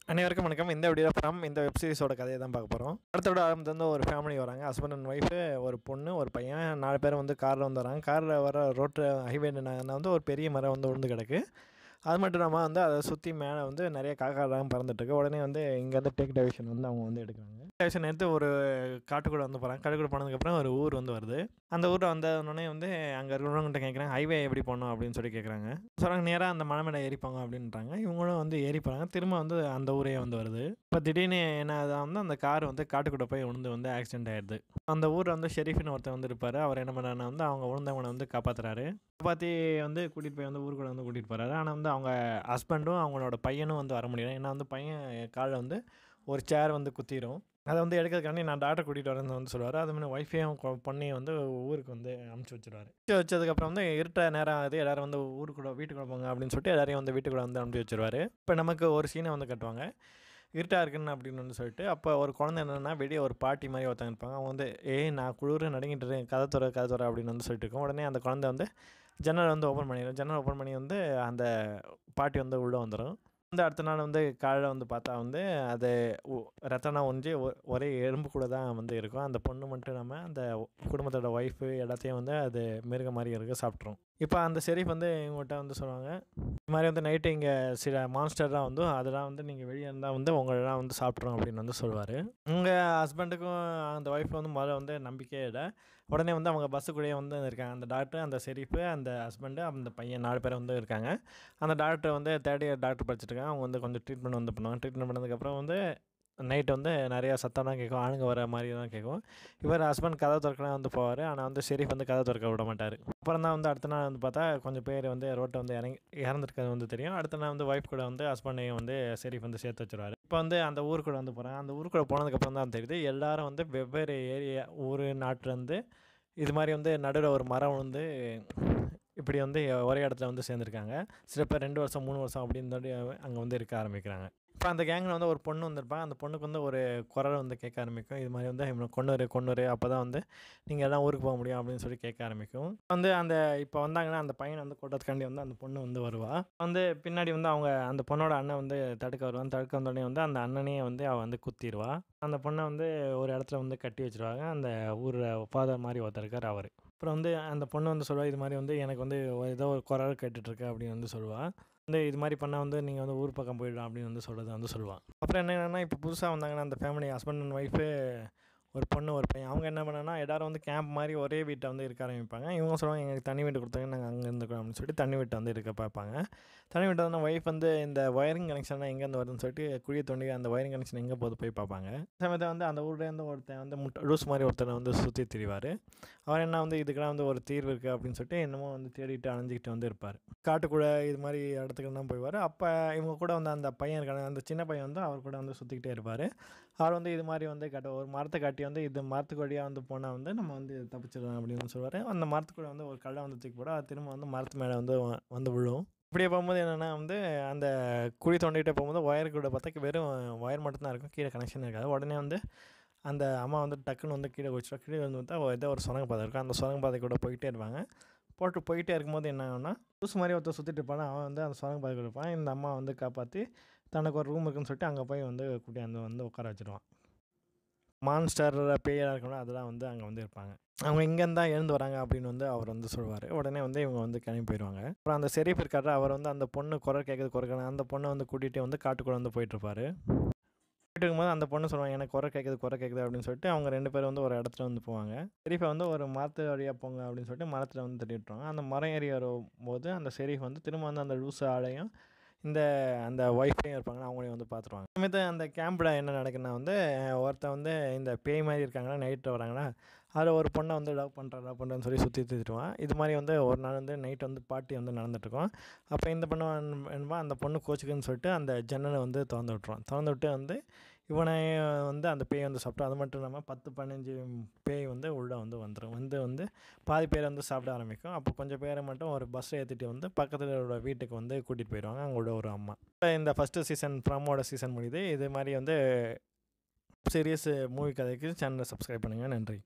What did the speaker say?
அனைவருக்கும் வணக்கம். இந்த வீடியோ ஃப்ரம் இந்த வெப் சீரிஸோட கதையை தான் பார்க்க போகிறோம். அடுத்தோட ஆரம்பத்துலேருந்து ஒரு ஃபேமிலி வராங்க. ஹஸ்பண்ட் அண்ட் ஒய்ஃபு, ஒரு பொண்ணு, ஒரு பையன், 4 பேர் வந்து காரில் வந்து வராங்க. காரில் வர ரோட்டு ஹைவே வந்து ஒரு பெரிய மரம் வந்து விழுந்து கிடக்கு. அது மட்டும் இல்லாமல் வந்து அதை சுற்றி மேலே வந்து நிறைய காக்காலாம் பறந்துட்டுருக்கு. உடனே வந்து இங்கேருந்து டேக் டைவர்ஷன் வந்து அவங்க வந்து எடுக்கிறாங்க. டைவர்ஷன் எடுத்து ஒரு காட்டுக்குள்ளே வந்து போகிறாங்க. காட்டுக்குள்ளே போனதுக்கப்புறம் ஒரு ஊர் வந்து வருது. அந்த ஊரில் வந்தோடனே வந்து அங்கே இருக்கிறவங்கள்ட்ட கேட்குறாங்க, ஹைவே எப்படி போகணும் அப்படின்னு சொல்லி கேட்குறாங்க. சொல்கிறாங்க, நேராக அந்த மலை மேலே ஏறிப்பாங்க அப்படின்றாங்க. இவங்களும் வந்து ஏறி போகிறாங்க. திரும்ப வந்து அந்த ஊரே வந்து வருது. இப்போ திடீர்னு என்ன வந்து அந்த கார் வந்து காட்டுக்குள்ளே போய் விழுந்து வந்து ஆக்சிடென்ட் ஆகிடுது. அந்த ஊரில் வந்து ஷெரீஃப்னு ஒருத்தர் வந்து இருப்பார். அவர் என்ன பண்ணுறாருன்னா வந்து அவங்க விழுந்தவங்களை வந்து காப்பாற்றுறாரு. காப்பாற்றி வந்து கூட்டிகிட்டு போய் வந்து ஊருக்குள்ளே வந்து கூட்டிகிட்டு போகிறாரு. ஆனால் வந்து அவங்க ஹஸ்பண்டும் அவங்களோட பையனும் வந்து வர முடியல. ஏன்னா வந்து பையன் காலில் வந்து ஒரு சேர் வந்து குத்திரும். அதை வந்து எடுக்கிறதுக்காண்டி நான் டாக்டர் கூட்டிகிட்டு வரேன்னு வந்து சொல்லுவார். அது மாதிரி ஒய்ஃபையும் பண்ணி வந்து ஊருக்கு வந்து அமுச்சு வச்சுருவார். வச்சதுக்கப்புறம் வந்து இருட்ட நேரம் ஆகுது. எல்லோரும் வந்து ஊருக்குள்ளே வீட்டுக்குள்ளே போங்க அப்படின்னு சொல்லிட்டு எல்லாரையும் வந்து வீட்டுக்குள்ளே வந்து அமுச்சு வச்சுருவார். இப்போ நமக்கு ஒரு சீனை வந்து கட்டுவாங்க. இருட்டாக இருக்குன்னு அப்படின்னு வந்து சொல்லிட்டு அப்போ ஒரு குழந்தை என்னென்னா வெளியே ஒரு பாட்டி மாதிரி ஒருத்தங்க இருப்பாங்க. அவங்க வந்து நான் குளிர் நடுங்கிட்டு கதை துற அப்படின்னு வந்து சொல்லிட்டு இருக்கோம். உடனே அந்த குழந்தை வந்து ஜன்னல் வந்து ஓப்பன் பண்ணிடும். ஜன்னல் ஓப்பன் பண்ணி வந்து அந்த பாட்டி வந்து உள்ளே வந்துடும். வந்து அடுத்த நாள் வந்து காலையில் வந்து பார்த்தா வந்து அது ரத்தம்லாம் ஒஞ்சி ஒரே எறும்பு கூட தான் வந்து இருக்கும். அந்த பொண்ணு மட்டும் இல்லாமல் அந்த குடும்பத்தோட ஒய்ஃபு எல்லாத்தையும் வந்து அது மிருக மாதிரி இருக்குது சாப்பிட்ரும். இப்போ அந்த ஷெரீஃப் வந்து இவங்கள்ட்ட வந்து சொல்லுவாங்க, இது மாதிரி வந்து நைட்டு இங்கே சில மான்ஸ்டர்லாம் வந்து அதெல்லாம் வந்து நீங்கள் வெளியே இருந்தால் வந்து உங்களெல்லாம் வந்து சாப்பிட்றோம் அப்படின்னு வந்து சொல்லுவார். உங்கள் ஹஸ்பண்டுக்கும் அந்த ஒய்ஃப் வந்து முதல்ல வந்து நம்பிக்கையே இல்லை. உடனே வந்து அவங்க பஸ்ஸுக்குள்ளேயே வந்து இருக்காங்க. அந்த டாக்டர், அந்த ஷெரீஃபு, அந்த ஹஸ்பண்டு, அந்த பையன் 4 பேர் வந்து இருக்காங்க. அந்த டாக்டர் வந்து 3rd இயர் டாக்டர் படிச்சுட்ருக்காங்க. அவங்க வந்து கொஞ்சம் ட்ரீட்மெண்ட் வந்து பண்ணுவாங்க. ட்ரீட்மெண்ட் பண்ணதுக்கப்புறம் வந்து நைட் வந்து நிறையா சத்தம்லாம் கேட்கும். ஆளுங்க வர மாதிரி தான் கேட்கும். இவர் ஹஸ்பண்ட் கதை திறக்கலாம் வந்து போவார். ஆனால் வந்து ஷெரீஃப் வந்து கதை திறக்க விட மாட்டார். அப்புறம் தான் வந்து அடுத்த நாள் வந்து பார்த்தா கொஞ்சம் பேர் வந்து ரோட்டை வந்து இறந்துருக்கிறது வந்து தெரியும். அடுத்த நாள் வந்து ஒய்ஃப் கூட வந்து ஹஸ்பண்டையும் வந்து ஷெரீஃப் வந்து சேர்த்து வச்சுருவார். இப்போ வந்து அந்த ஊருக்குள்ளே வந்து போகிறாங்க. அந்த ஊருக்குள்ளே போனதுக்கப்புறம் தான் தெரியுது எல்லாரும் வந்து வெவ்வேறு ஏரியா ஊருலேருந்து இது மாதிரி வந்து நடுவில் ஒரு மரம் வந்து இப்படி வந்து ஒரே இடத்துல வந்து சேர்ந்துருக்காங்க. சில பேர் 2 வருஷம் 3 வருஷம் அப்படின்னு சொல்லி அங்கே வந்து இருக்க ஆரம்பிக்கிறாங்க. இப்போ அந்த கேங்கில் வந்து ஒரு பொண்ணு வந்திருப்பாங்க. அந்த பொண்ணுக்கு வந்து ஒரு குரல் வந்து கேட்க ஆரம்பிக்கும். இது மாதிரி வந்து இவனை கொன்னுரு அப்போ தான் வந்து நீங்கள் எல்லாம் ஊருக்கு போக முடியும் அப்படின்னு சொல்லி கேட்க ஆரம்பிக்கும். வந்து அந்த இப்போ வந்தாங்கன்னா அந்த பையனை வந்து கொட்டத்துக்காண்டி வந்து அந்த பொண்ணு வந்து வருவாள். வந்து பின்னாடி வந்து அவங்க அந்த பொண்ணோட அண்ணன் வந்து தடுக்க வருவான். தடுக்க வந்தோடனே வந்து அந்த அண்ணனையே வந்து அவள் வந்து குத்திடுவா. அந்த பொண்ணை வந்து ஒரு இடத்துல வந்து கட்டி வச்சுருவாங்க. அந்த ஊரில் ஃபாதர் மாதிரி ஒருத்தர் இருக்கார் அவர். அப்புறம் வந்து அந்த பொண்ணு வந்து சொல்லுவாள், இது மாதிரி வந்து எனக்கு வந்து ஏதோ ஒரு குரல் கேட்டுட்ருக்கு அப்படின்னு வந்து சொல்லுவாள். வந்து இது மாதிரி பண்ணால் வந்து நீங்கள் வந்து ஊர் பக்கம் போயிடலாம் அப்படின்னு வந்து சொல்லுவான். அப்புறம் என்னென்னா இப்போ புதுசாக வந்தாங்கன்னா அந்த ஃபேமிலி ஹஸ்பண்ட் அண்ட் ஒய்ஃபு, ஒரு பொண்ணு ஒரு பையன், அவங்க என்ன பண்ணாங்கன்னா எல்லோரும் வந்து கேம்ப் மாதிரி ஒரே வீட்டை வந்து இருக்க ஆரம்பிப்பாங்க. இவங்க சொல்லுவாங்க, எங்களுக்கு தனி வீட்டு கொடுத்தாங்க, நாங்கள் அங்கே இருந்துக்கிறோம் அப்படின்னு சொல்லிட்டு தனி வீட்டை வந்து இருக்க பார்ப்பாங்க. தனி வீட்டை வந்து ஒய்ஃப் வந்து இந்த ஒயரிங் கனெக்ஷன்லாம் எங்கேருந்து வருதுன்னு சொல்லிட்டு குழியை தோண்டி அந்த ஒயரிங் கனெக்ஷன் எங்கே போது போய் பார்ப்பாங்க. சமயத்தை வந்து அந்த ஊர்லேருந்து ஒருத்தன் வந்து லூஸ் மாதிரி ஒருத்தனை வந்து சுற்றி திரிவார். அவர் என்ன வந்து இதுக்கெல்லாம் வந்து ஒரு தீர்வு இருக்குது அப்படின்னு சொல்லிட்டு என்னமோ வந்து தேடிட்டு அலைஞ்சிக்கிட்டு வந்து இருப்பார். காட்டுக்குள்ளே இது மாதிரி இடத்துக்கு தான் போய்வார். அப்போ இவங்க கூட வந்து அந்த பையன் இருக்காங்க, அந்த சின்ன பையன் வந்து அவர் கூட வந்து சுற்றிக்கிட்டே இருப்பார். அவர் வந்து இது மாதிரி வந்து ஒரு மரத்தை காட்டி வந்து இது மரத்துக்கு வழியாக வந்து போனால் வந்து நம்ம வந்து தப்பிச்சிடலாம் அப்படின்னு சொல்லுவார். அந்த மரத்துக்குள்ளே வந்து ஒரு கல்லை வந்து தூக்கி போட அது திரும்ப வந்து மரத்து மேலே வந்து விழும். இப்படியே போகும்போது என்னென்னா வந்து அந்த குழி தோண்டிகிட்டே போகும்போது ஒயருக்கூட பார்த்தா வெறும் ஒயர் மட்டும்தான் இருக்கும், கீழே கனெக்ஷன் இருக்காது. உடனே வந்து அந்த அம்மா வந்து டக்குன்னு வந்து கீழே குதிச்சிடும். கீழே வந்து பார்த்தா ஏதோ ஒரு சுரங்கப்பாதை இருக்கும். அந்த சுரங்கப்பாதை கூட போய்கிட்டே இருப்பாங்க. போயிட்டே இருக்கும்போது என்ன ஆகும்னா லூஸ் மாதிரி ஒருத்தர் சுற்றிட்டு இருப்பாங்க. அவன் வந்து அந்த சுரங்கப்பாதை இருப்பான். இந்த அம்மா வந்து காப்பாற்றி தனக்கு ஒரு ரூம் இருக்குன்னு சொல்லிட்டு அங்கே போய் வந்து கூட்டியாந்து வந்து உட்கார வச்சுருவான். மான்ஸ்டர் பேயாக இருக்கணும் அதெல்லாம் வந்து அங்கே வந்து இருப்பாங்க. அவங்க இங்கேருந்து தான் எழுந்து வராங்க அப்படின்னு வந்து அவர் வந்து சொல்லுவார். உடனே வந்து இவங்க வந்து கிளம்பி போயிடுவாங்க. அப்புறம் அந்த ஷெரீஃப் இருக்காரு, அவர் வந்து அந்த பொண்ணு குரல் கேட்குது அந்த பொண்ணை வந்து கூட்டிகிட்டே வந்து காட்டுக்குள்ளே வந்து போயிட்டுருப்பாரு. போயிட்டு இருக்கும்போது அந்த பொண்ணு சொல்லுவாங்க, எனக்கு குறை கேட்குது அப்படின்னு சொல்லிட்டு அவங்க 2 பேரும் வந்து ஒரு இடத்துல வந்து போவாங்க. ஷெரீஃபை வந்து ஒரு மரத்து வழியாக போங்க அப்படின்னு சொல்லிட்டு மரத்தில் வந்து தட்டி விட்டுருவாங்க. அந்த மரம் ஏறி வரும்போது அந்த ஷெரீஃப் வந்து திரும்ப வந்து அந்த லூஸ் ஆளையும் அந்த ஒய்ஃபையும் இருப்பாங்கன்னா அவங்களையும் வந்து பார்த்துருவாங்க. சமயத்து அந்த கேம்பில் என்ன நடக்குதுன்னா வந்து ஒருத்தன் வந்து இந்த பேய் மாதிரி இருக்காங்கன்னா நைட்டு வராங்கன்னா அதில் ஒரு பொண்ணை வந்து லவ் பண்ணுறேன்னு சொல்லி சுற்றி திட்டுவான். இது மாதிரி வந்து ஒரு நாள் வந்து நைட் வந்து பார்ட்டி வந்து நடந்துட்டுருக்கோம். அப்போ இந்த பொண்ணு என்னவா அந்த பொண்ணு கோச்சுக்குன்னு சொல்லிட்டு அந்த ஜன்னலை வந்து திறந்து விட்டு வந்து இவனை வந்து அந்த பேய் வந்து சாப்பிட்டோம். அது மட்டும் இல்லாமல் 10-15 பேய் வந்து உள்ளே வந்துடும். வந்து பாதி பேர் வந்து சாப்பிட ஆரம்பிக்கும். அப்போ கொஞ்சம் பேரை மட்டும் ஒரு பஸ்ஸை ஏற்றிட்டு வந்து பக்கத்தில் உள்ள வீட்டுக்கு வந்து கூட்டிகிட்டு போயிடுவாங்க அவங்களோட ஒரு அம்மா. இந்த ஃபஸ்ட்டு சீசன் ஃப்ரம்மோட சீசன் முடியுது. இது மாதிரி வந்து சீரியஸ் மூவி கதைக்கு சேனலை சப்ஸ்கிரைப் பண்ணுங்கள். நன்றி.